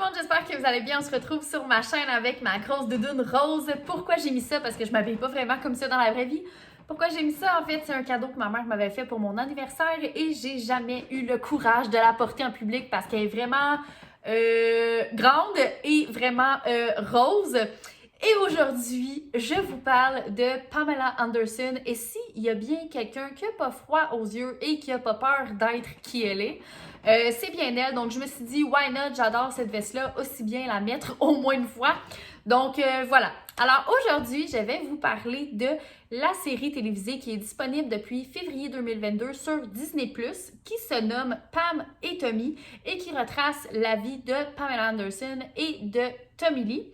le monde, j'espère que vous allez bien. On se retrouve sur ma chaîne avec ma grosse doudoune rose. Pourquoi j'ai mis ça? Parce que je m'habille pas vraiment comme ça dans la vraie vie. Pourquoi j'ai mis ça? En fait, c'est un cadeau que ma mère m'avait fait pour mon anniversaire et j'ai jamais eu le courage de la porter en public parce qu'elle est vraiment grande et vraiment rose. Et aujourd'hui, je vous parle de Pamela Anderson. Et s'il y a bien quelqu'un qui n'a pas froid aux yeux et qui n'a pas peur d'être qui elle est, c'est bien elle. Donc, je me suis dit, why not? J'adore cette veste-là, aussi bien la mettre au moins une fois. Donc, voilà. Alors, aujourd'hui, je vais vous parler de la série télévisée qui est disponible depuis février 2022 sur Disney+, qui se nomme Pam et Tommy et qui retrace la vie de Pamela Anderson et de Tommy Lee.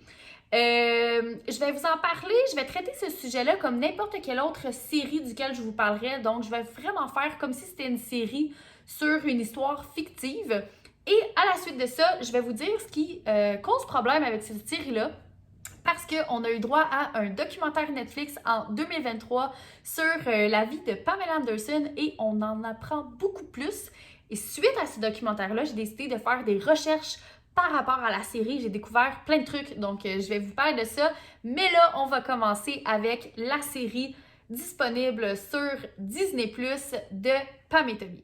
Je vais vous en parler, je vais traiter ce sujet-là comme n'importe quelle autre série duquel je vous parlerai. Donc, je vais vraiment faire comme si c'était une série sur une histoire fictive. Et à la suite de ça, je vais vous dire ce qui cause problème avec cette série-là. Parce qu'on a eu droit à un documentaire Netflix en 2023 sur la vie de Pamela Anderson et on en apprend beaucoup plus. Et suite à ce documentaire-là, j'ai décidé de faire des recherches par rapport à la série. J'ai découvert plein de trucs, donc je vais vous parler de ça. Mais là, on va commencer avec la série disponible sur Disney+, de Pam et Tommy.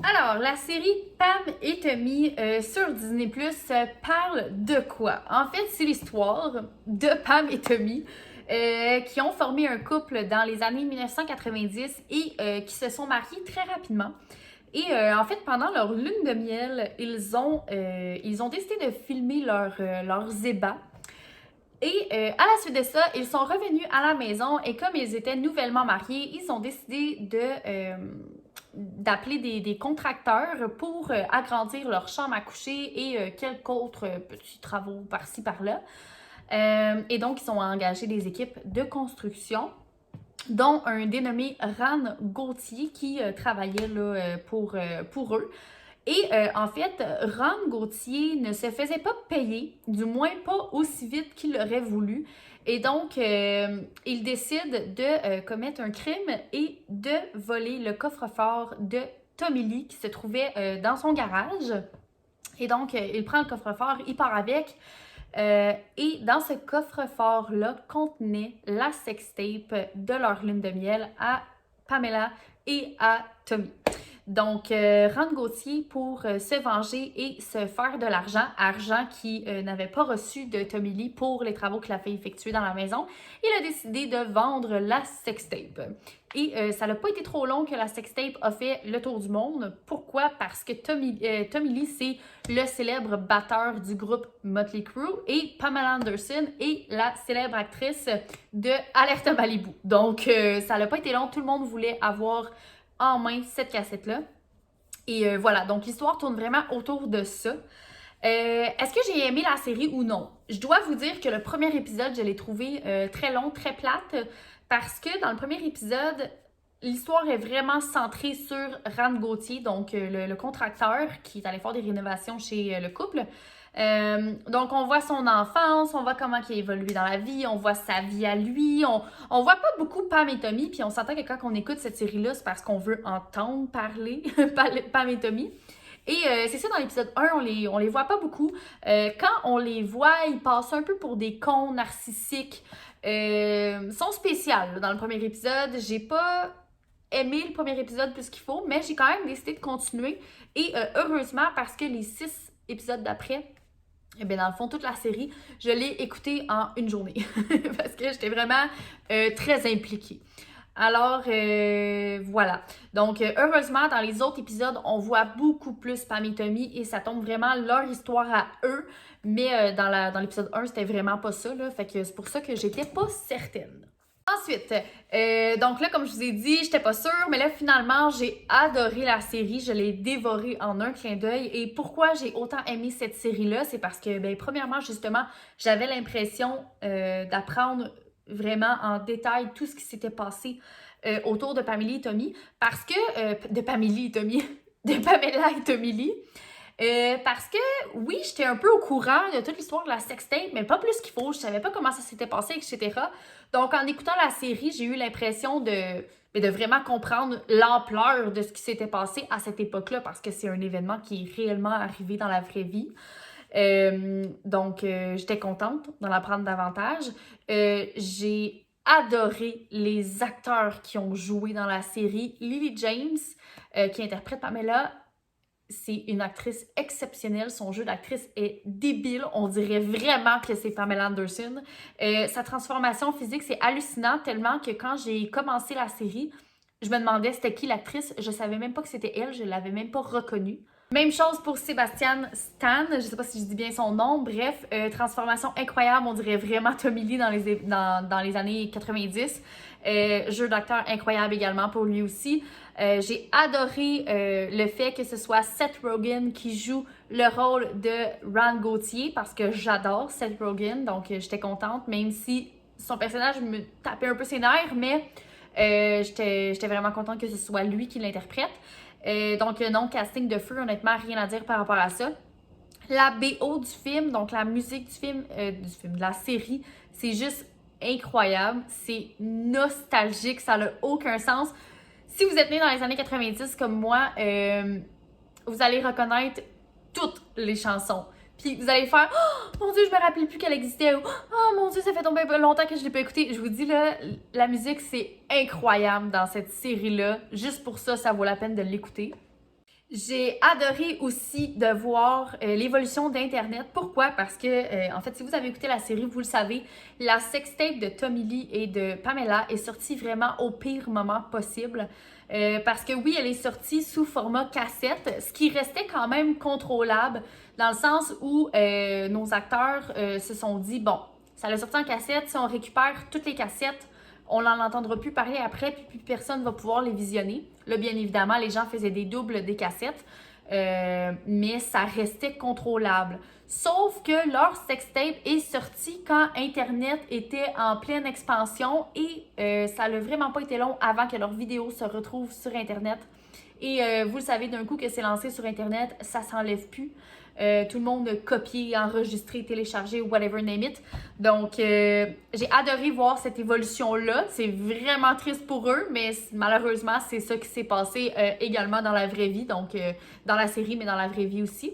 Alors, la série Pam et Tommy sur Disney+, parle de quoi? En fait, c'est l'histoire de Pam et Tommy qui ont formé un couple dans les années 1990 et qui se sont mariés très rapidement. Et en fait, pendant leur lune de miel, ils ont décidé de filmer leurs ébats. Et à la suite de ça, ils sont revenus à la maison et comme ils étaient nouvellement mariés, ils ont décidé d'appeler des contracteurs pour agrandir leur chambre à coucher et quelques autres petits travaux par-ci par-là. Et donc, ils ont engagé des équipes de construction, dont un dénommé Ran Gauthier qui travaillait là, pour eux. Et en fait, Ran Gauthier ne se faisait pas payer, du moins pas aussi vite qu'il l'aurait voulu. Et donc, il décide de commettre un crime et de voler le coffre-fort de Tommy Lee qui se trouvait dans son garage. Et donc, il prend le coffre-fort, il part avec. Et dans ce coffre-fort-là contenait la sextape de leur lune de miel à Pamela et à Tommy. Donc, Ran Gauthier, pour se venger et se faire de argent qu'il n'avait pas reçu de Tommy Lee pour les travaux qu'il a fait effectuer dans la maison, il a décidé de vendre la sextape. Et ça n'a pas été trop long que la sextape a fait le tour du monde. Pourquoi? Parce que Tommy Lee, c'est le célèbre batteur du groupe Motley Crue et Pamela Anderson est la célèbre actrice de Alerta Malibu. Donc, ça n'a pas été long. Tout le monde voulait avoir en main cette cassette-là. Et voilà, donc l'histoire tourne vraiment autour de ça. Est-ce que j'ai aimé la série ou non? Je dois vous dire que le premier épisode, je l'ai trouvé très long, très plate, parce que dans le premier épisode, l'histoire est vraiment centrée sur Ran Gauthier, donc le contracteur qui est allé faire des rénovations chez le couple. Donc on voit son enfance, on voit comment il a évolué dans la vie, on voit sa vie à lui, on voit pas beaucoup Pam et Tommy, puis on s'entend que quand on écoute cette série-là, c'est parce qu'on veut entendre parler Pam et Tommy. Et c'est ça, dans l'épisode 1, on les voit pas beaucoup. Quand on les voit, ils passent un peu pour des cons narcissiques. Sont spéciales dans le premier épisode. J'ai pas aimé le premier épisode plus qu'il faut, mais j'ai quand même décidé de continuer. Et heureusement, parce que les 6 épisodes d'après, eh bien, dans le fond, toute la série, je l'ai écoutée en une journée parce que j'étais vraiment très impliquée. Alors, voilà. Donc, heureusement, dans les autres épisodes, on voit beaucoup plus Pam et Tommy et ça tombe vraiment leur histoire à eux. Mais dans l'épisode 1, c'était vraiment pas ça, là. Fait que c'est pour ça que j'étais pas certaine. Ensuite, donc là, comme je vous ai dit, j'étais pas sûre, mais là, finalement, j'ai adoré la série. Je l'ai dévorée en un clin d'œil. Et pourquoi j'ai autant aimé cette série-là? C'est parce que, ben, premièrement, justement, j'avais l'impression d'apprendre vraiment en détail tout ce qui s'était passé autour de Pamela et Tommy. Parce que, de Pamela et Tommy, de Pamela et Tommy Lee. Parce que, oui, j'étais un peu au courant de toute l'histoire de la sextape, mais pas plus qu'il faut. Je savais pas comment ça s'était passé, etc. Donc, en écoutant la série, j'ai eu l'impression de vraiment comprendre l'ampleur de ce qui s'était passé à cette époque-là, parce que c'est un événement qui est réellement arrivé dans la vraie vie. Donc, j'étais contente d'en apprendre davantage. J'ai adoré les acteurs qui ont joué dans la série. Lily James, qui interprète Pamela, c'est une actrice exceptionnelle. Son jeu d'actrice est débile. On dirait vraiment que c'est Pamela Anderson. Sa transformation physique, c'est hallucinant tellement que quand j'ai commencé la série, je me demandais c'était qui l'actrice. Je savais même pas que c'était elle. Je l'avais même pas reconnue. Même chose pour Sebastian Stan, je sais pas si je dis bien son nom. Bref, transformation incroyable. On dirait vraiment Tommy Lee dans les années 90. Jeu d'acteur incroyable également pour lui aussi. J'ai adoré le fait que ce soit Seth Rogen qui joue le rôle de Ron Gauthier parce que j'adore Seth Rogen, donc j'étais contente, même si son personnage me tapait un peu ses nerfs, mais j'étais vraiment contente que ce soit lui qui l'interprète. Donc non, casting de feu, honnêtement, rien à dire par rapport à ça. La BO du film, donc la musique de la série, c'est juste incroyable, c'est nostalgique, ça n'a aucun sens. Si vous êtes né dans les années 90 comme moi, vous allez reconnaître toutes les chansons. Puis vous allez faire « Oh mon Dieu, je me rappelle plus qu'elle existait » ou « Oh mon Dieu, ça fait tomber longtemps que je l'ai pas écoutée. » Je vous dis là, la musique c'est incroyable dans cette série-là. Juste pour ça, ça vaut la peine de l'écouter. J'ai adoré aussi de voir l'évolution d'Internet. Pourquoi? Parce que, en fait, si vous avez écouté la série, vous le savez, la sextape de Tommy Lee et de Pamela est sortie vraiment au pire moment possible. Parce que oui, elle est sortie sous format cassette, ce qui restait quand même contrôlable, dans le sens où nos acteurs se sont dit, bon, ça l'a sorti en cassette, si on récupère toutes les cassettes, on n'en entendra plus parler après, puis plus personne ne va pouvoir les visionner. Là, bien évidemment, les gens faisaient des doubles des cassettes, mais ça restait contrôlable. Sauf que leur sextape est sorti quand Internet était en pleine expansion et ça n'a vraiment pas été long avant que leurs vidéos se retrouvent sur Internet. Et vous le savez, d'un coup que c'est lancé sur Internet, ça s'enlève plus. Tout le monde copier, enregistrer, télécharger, whatever, name it. Donc, j'ai adoré voir cette évolution-là. C'est vraiment triste pour eux, mais malheureusement, c'est ça qui s'est passé également dans la vraie vie. Donc, dans la série, mais dans la vraie vie aussi.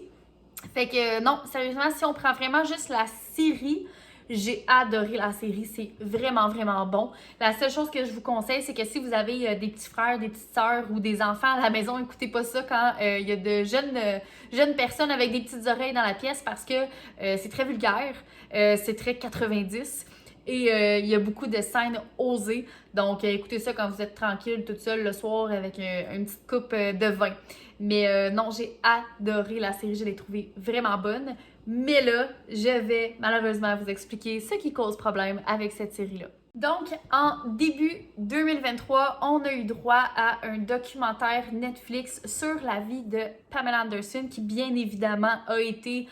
Fait que non, sérieusement, si on prend vraiment juste la série, j'ai adoré la série, c'est vraiment, vraiment bon. La seule chose que je vous conseille, c'est que si vous avez des petits frères, des petites sœurs ou des enfants à la maison, écoutez pas ça quand il y a de jeunes personnes avec des petites oreilles dans la pièce parce que c'est très vulgaire, c'est très 90 et il y a beaucoup de scènes osées. Donc écoutez ça quand vous êtes tranquille, toute seule le soir avec une petite coupe de vin. Mais non, j'ai adoré la série, je l'ai trouvée vraiment bonne. Mais là, je vais malheureusement vous expliquer ce qui cause problème avec cette série-là. Donc, en début 2023, on a eu droit à un documentaire Netflix sur la vie de Pamela Anderson qui, bien évidemment, a été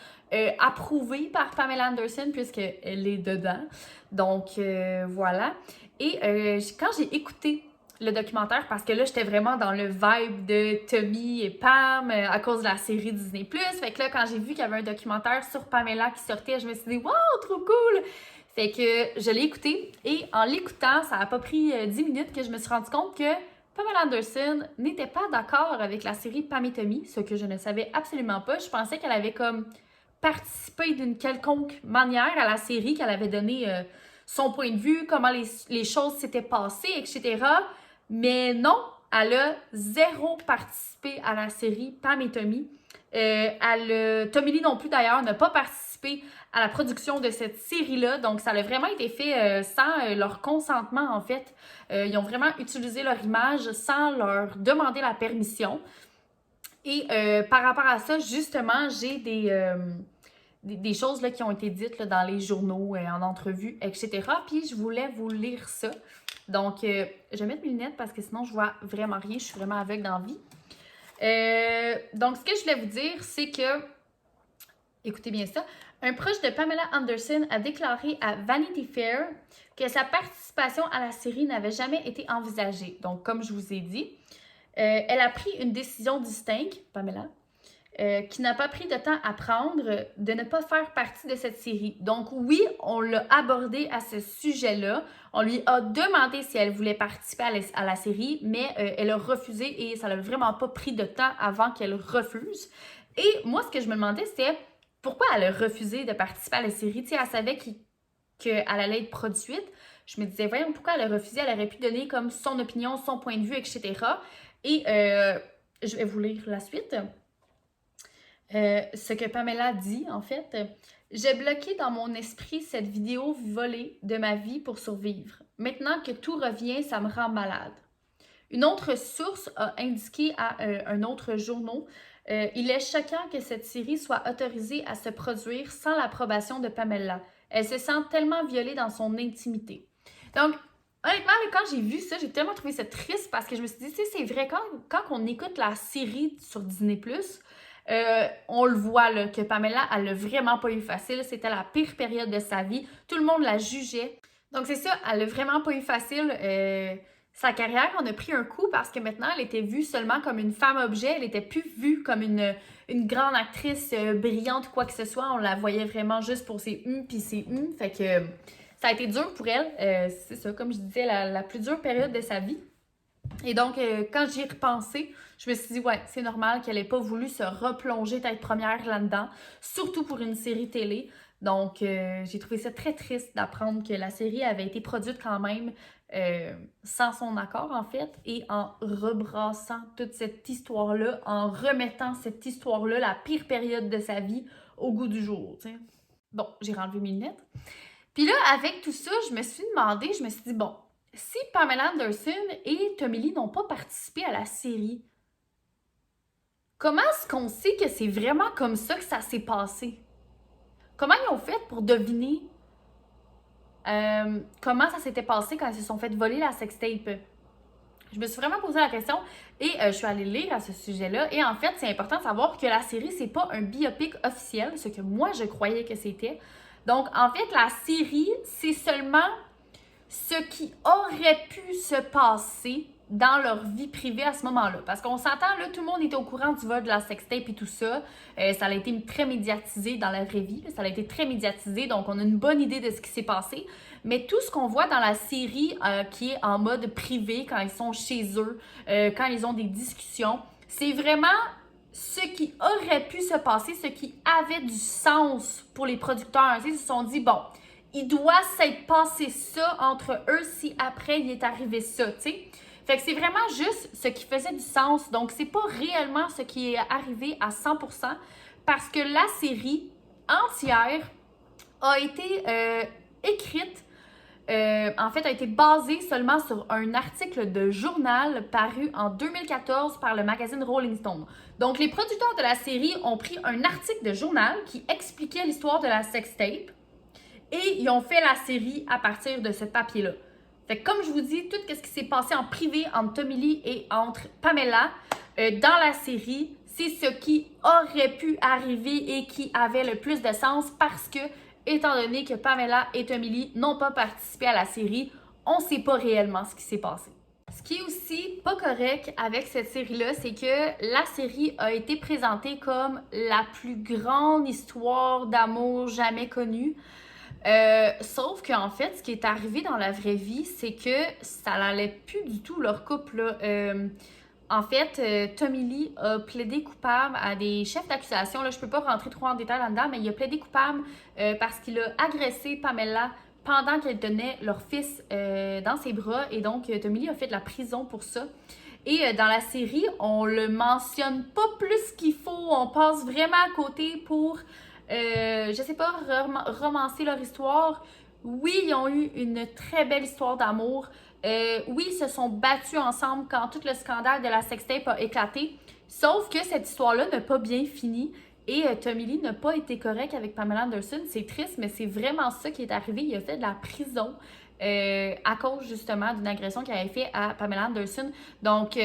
approuvé par Pamela Anderson puisqu'elle est dedans. Donc, voilà. Et quand j'ai écouté le documentaire, parce que là, j'étais vraiment dans le vibe de Tommy et Pam à cause de la série Disney+. Fait que là, quand j'ai vu qu'il y avait un documentaire sur Pamela qui sortait, je me suis dit « Wow, trop cool! » Fait que je l'ai écouté et en l'écoutant, ça a pas pris 10 minutes que je me suis rendu compte que Pamela Anderson n'était pas d'accord avec la série Pam et Tommy, ce que je ne savais absolument pas. Je pensais qu'elle avait comme participé d'une quelconque manière à la série, qu'elle avait donné son point de vue, comment les choses s'étaient passées, etc. Mais non, elle a zéro participé à la série Pam et Tommy. Tommy Lee non plus d'ailleurs n'a pas participé à la production de cette série-là. Donc ça a vraiment été fait sans leur consentement en fait. Ils ont vraiment utilisé leur image sans leur demander la permission. Et par rapport à ça, justement, j'ai des choses là, qui ont été dites là, dans les journaux, en entrevue, etc. Puis je voulais vous lire ça. Donc, je vais mettre mes lunettes parce que sinon, je vois vraiment rien. Je suis vraiment aveugle dans la vie. Donc, ce que je voulais vous dire, c'est que, écoutez bien ça, un proche de Pamela Anderson a déclaré à Vanity Fair que sa participation à la série n'avait jamais été envisagée. Donc, comme je vous ai dit, elle a pris une décision distincte, Pamela, qui n'a pas pris de temps à prendre de ne pas faire partie de cette série. Donc oui, on l'a abordé à ce sujet-là. On lui a demandé si elle voulait participer à la série, mais elle a refusé et ça n'a vraiment pas pris de temps avant qu'elle refuse. Et moi, ce que je me demandais, c'était pourquoi elle a refusé de participer à la série? Tu sais, elle savait qu'elle allait être produite. Je me disais, voyons, pourquoi elle a refusé? Elle aurait pu donner comme son opinion, son point de vue, etc. Et je vais vous lire la suite. Ce que Pamela dit, en fait. J'ai bloqué dans mon esprit cette vidéo volée de ma vie pour survivre. Maintenant que tout revient, ça me rend malade. Une autre source a indiqué à un autre journal il est choquant que cette série soit autorisée à se produire sans l'approbation de Pamela. Elle se sent tellement violée dans son intimité. Donc, honnêtement, là, quand j'ai vu ça, j'ai tellement trouvé ça triste parce que je me suis dit, tu sais, c'est vrai, quand on écoute la série sur Disney+, on le voit là, que Pamela, elle l'a vraiment pas eu facile. C'était la pire période de sa vie. Tout le monde la jugeait. Donc c'est ça, elle l'a vraiment pas eu facile. Sa carrière en a pris un coup parce que maintenant, elle était vue seulement comme une femme-objet. Elle était plus vue comme une grande actrice brillante, quoi que ce soit. On la voyait vraiment juste pour ses puis ses Fait que ça a été dur pour elle. C'est ça, comme je disais, la plus dure période de sa vie. Et donc, quand j'y ai repensé, je me suis dit, ouais, c'est normal qu'elle n'ait pas voulu se replonger tête première là-dedans, surtout pour une série télé. Donc, j'ai trouvé ça très triste d'apprendre que la série avait été produite quand même sans son accord, en fait, et en rebrassant toute cette histoire-là, en remettant cette histoire-là, la pire période de sa vie, au goût du jour, tu sais. Bon, j'ai renlevé mes lunettes. Puis là, avec tout ça, je me suis dit, bon, si Pamela Anderson et Tommy Lee n'ont pas participé à la série, comment est-ce qu'on sait que c'est vraiment comme ça que ça s'est passé? Comment ils ont fait pour deviner comment ça s'était passé quand ils se sont fait voler la sextape? Je me suis vraiment posé la question et je suis allée lire à ce sujet-là. Et en fait, c'est important de savoir que la série, c'est pas un biopic officiel, ce que moi, je croyais que c'était. Donc, en fait, la série, c'est seulement ce qui aurait pu se passer dans leur vie privée à ce moment-là. Parce qu'on s'entend, là, tout le monde était au courant du vol de la sextape et tout ça. Ça a été très médiatisé dans la vraie vie. Ça a été très médiatisé, donc on a une bonne idée de ce qui s'est passé. Mais tout ce qu'on voit dans la série qui est en mode privé, quand ils sont chez eux, quand ils ont des discussions, c'est vraiment ce qui aurait pu se passer, ce qui avait du sens pour les producteurs. Ils se sont dit, bon, il doit s'être passé ça entre eux si après il est arrivé ça, tu sais. Fait que c'est vraiment juste ce qui faisait du sens. Donc, c'est pas réellement ce qui est arrivé à 100% parce que la série entière a été écrite, en fait, a été basée seulement sur un article de journal paru en 2014 par le magazine Rolling Stone. Donc, les producteurs de la série ont pris un article de journal qui expliquait l'histoire de la sextape et ils ont fait la série à partir de ce papier-là. Fait que comme je vous dis, tout ce qui s'est passé en privé entre Tommy Lee et entre Pamela dans la série, c'est ce qui aurait pu arriver et qui avait le plus de sens parce que, étant donné que Pamela et Tommy Lee n'ont pas participé à la série, on ne sait pas réellement ce qui s'est passé. Ce qui est aussi pas correct avec cette série-là, c'est que la série a été présentée comme la plus grande histoire d'amour jamais connue. Sauf qu'en fait, ce qui est arrivé dans la vraie vie, c'est que ça n'allait plus du tout leur couple. En fait, Tommy Lee a plaidé coupable à des chefs d'accusation. Là, je peux pas rentrer trop en détail là-dedans, mais il a plaidé coupable parce qu'il a agressé Pamela pendant qu'elle tenait leur fils dans ses bras. Et donc, Tommy Lee a fait de la prison pour ça. Et dans la série, on le mentionne pas plus qu'il faut. On passe vraiment à côté pour... je sais pas, romancer leur histoire. Oui, ils ont eu une très belle histoire d'amour. Oui, ils se sont battus ensemble quand tout le scandale de la sextape a éclaté. Sauf que cette histoire-là n'a pas bien fini. Et Tommy Lee n'a pas été correct avec Pamela Anderson. C'est triste, mais c'est vraiment ça qui est arrivé. Il a fait de la prison à cause justement d'une agression qu'il avait fait à Pamela Anderson. Donc...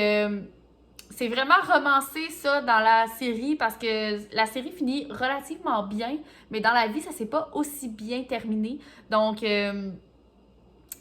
c'est vraiment romancé ça dans la série parce que la série finit relativement bien, mais dans la vie, ça s'est pas aussi bien terminé. Donc,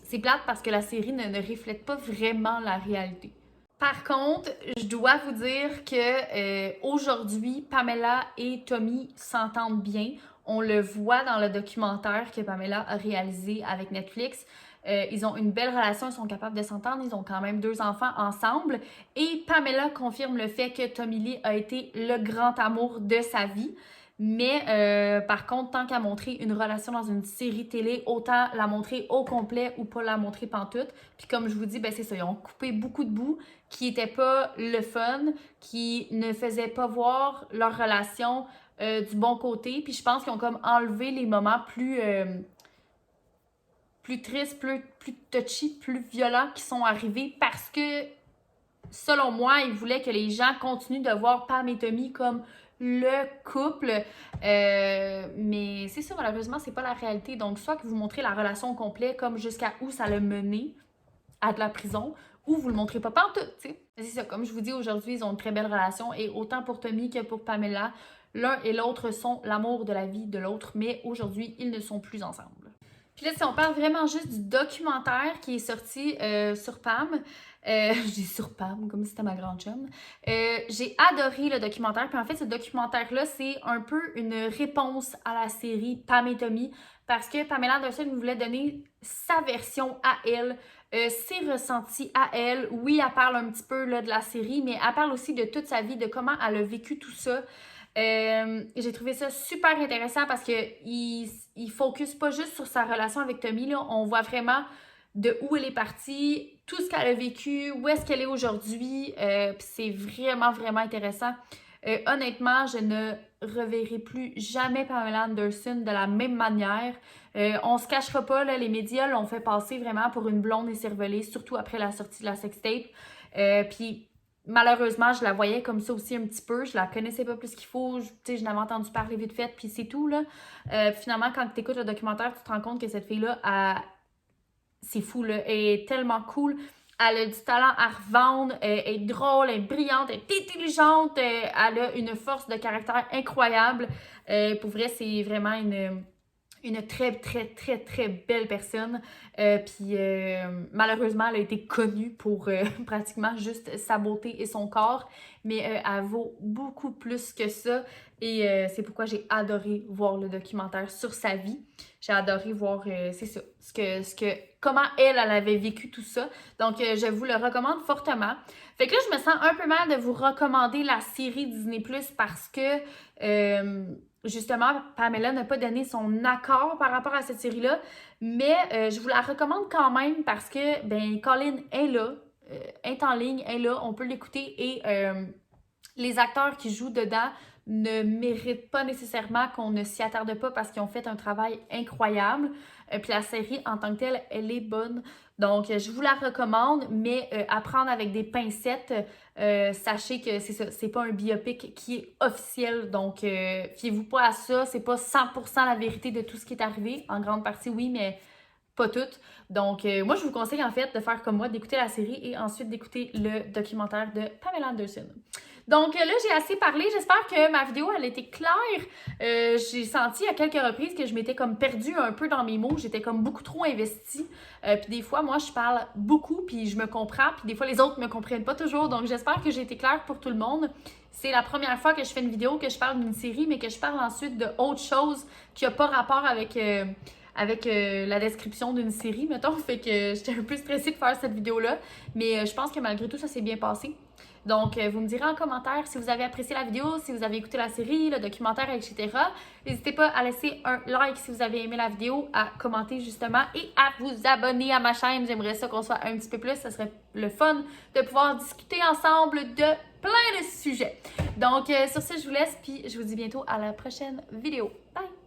c'est plate parce que la série ne reflète pas vraiment la réalité. Par contre, je dois vous dire que aujourd'hui, Pamela et Tommy s'entendent bien. On le voit dans le documentaire que Pamela a réalisé avec Netflix. Ils ont une belle relation, ils sont capables de s'entendre, ils ont quand même 2 enfants ensemble. Et Pamela confirme le fait que Tommy Lee a été le grand amour de sa vie. Mais par contre, tant qu'à montrer une relation dans une série télé, autant la montrer au complet ou pas la montrer pantoute. Puis comme je vous dis, ben c'est ça, ils ont coupé beaucoup de bouts qui étaient pas le fun, qui ne faisaient pas voir leur relation du bon côté. Puis je pense qu'ils ont comme enlevé les moments plus tristes, plus touchy, plus violents qui sont arrivés parce que, selon moi, ils voulaient que les gens continuent de voir Pam et Tommy comme le couple. Mais c'est ça, malheureusement, c'est pas la réalité. Donc, soit que vous montrez la relation au complet, comme jusqu'à où ça l'a mené à de la prison, ou vous le montrez pas pantoute, tu sais. C'est ça, comme je vous dis, aujourd'hui, ils ont une très belle relation, et autant pour Tommy que pour Pamela, l'un et l'autre sont l'amour de la vie de l'autre, mais aujourd'hui, ils ne sont plus ensemble. Puis là, si on parle vraiment juste du documentaire qui est sorti sur Pam, je dis sur Pam, comme si c'était ma grande chum. J'ai adoré le documentaire. Puis en fait, ce documentaire-là, c'est un peu une réponse à la série Pam et Tommy, parce que Pamela Anderson voulait donner sa version à elle, ses ressentis à elle. Oui, elle parle un petit peu là, de la série, mais elle parle aussi de toute sa vie, de comment elle a vécu tout ça. J'ai trouvé ça super intéressant parce qu'il focus pas juste sur sa relation avec Tommy, là. On voit vraiment de où elle est partie, tout ce qu'elle a vécu, où est-ce qu'elle est aujourd'hui. Puis c'est vraiment, vraiment intéressant. Honnêtement, je ne reverrai plus jamais Pamela Anderson de la même manière. On se cachera pas, là, les médias l'ont fait passer vraiment pour une blonde écervelée, surtout après la sortie de la sextape. Puis malheureusement, je la voyais comme ça aussi un petit peu. Je la connaissais pas plus qu'il faut. Je n'avais entendu parler vite fait, puis c'est tout, là. Finalement, quand tu écoutes le documentaire, tu te rends compte que cette fille-là, c'est fou, là. Elle est tellement cool. Elle a du talent à revendre. Elle est drôle, elle est brillante, elle est intelligente. Elle a une force de caractère incroyable. Pour vrai, c'est vraiment une très, très, très, très belle personne. Puis malheureusement, elle a été connue pour pratiquement juste sa beauté et son corps. Mais elle vaut beaucoup plus que ça. Et c'est pourquoi j'ai adoré voir le documentaire sur sa vie. J'ai adoré voir, c'est ça, comment elle avait vécu tout ça. Donc, je vous le recommande fortement. Fait que là, je me sens un peu mal de vous recommander la série Disney+, parce que justement, Pamela n'a pas donné son accord par rapport à cette série-là, mais je vous la recommande quand même parce que, ben, Colin est là, est en ligne, est là, on peut l'écouter, et les acteurs qui jouent dedans ne méritent pas nécessairement qu'on ne s'y attarde pas parce qu'ils ont fait un travail incroyable. Puis la série en tant que telle, elle est bonne. Donc, je vous la recommande, mais à prendre avec des pincettes. Sachez que c'est ça, c'est pas un biopic qui est officiel. Donc, fiez-vous pas à ça. C'est pas 100% la vérité de tout ce qui est arrivé. En grande partie, oui, mais pas toutes. Donc, moi, je vous conseille en fait de faire comme moi, d'écouter la série et ensuite d'écouter le documentaire de Pamela Anderson. Donc là, j'ai assez parlé. J'espère que ma vidéo, elle était claire. J'ai senti à quelques reprises que je m'étais comme perdue un peu dans mes mots. J'étais comme beaucoup trop investie. Puis des fois, moi, je parle beaucoup, puis je me comprends. Puis des fois, les autres me comprennent pas toujours. Donc, j'espère que j'ai été claire pour tout le monde. C'est la première fois que je fais une vidéo, que je parle d'une série, mais que je parle ensuite d'autre chose qui n'a pas rapport avec la description d'une série, mettons. Fait que j'étais un peu stressée de faire cette vidéo-là. Mais je pense que malgré tout, ça s'est bien passé. Donc, vous me direz en commentaire si vous avez apprécié la vidéo, si vous avez écouté la série, le documentaire, etc. N'hésitez pas à laisser un like si vous avez aimé la vidéo, à commenter justement et à vous abonner à ma chaîne. J'aimerais ça qu'on soit un petit peu plus. Ça serait le fun de pouvoir discuter ensemble de plein de sujets. Donc, sur ce, je vous laisse, puis je vous dis bientôt à la prochaine vidéo. Bye!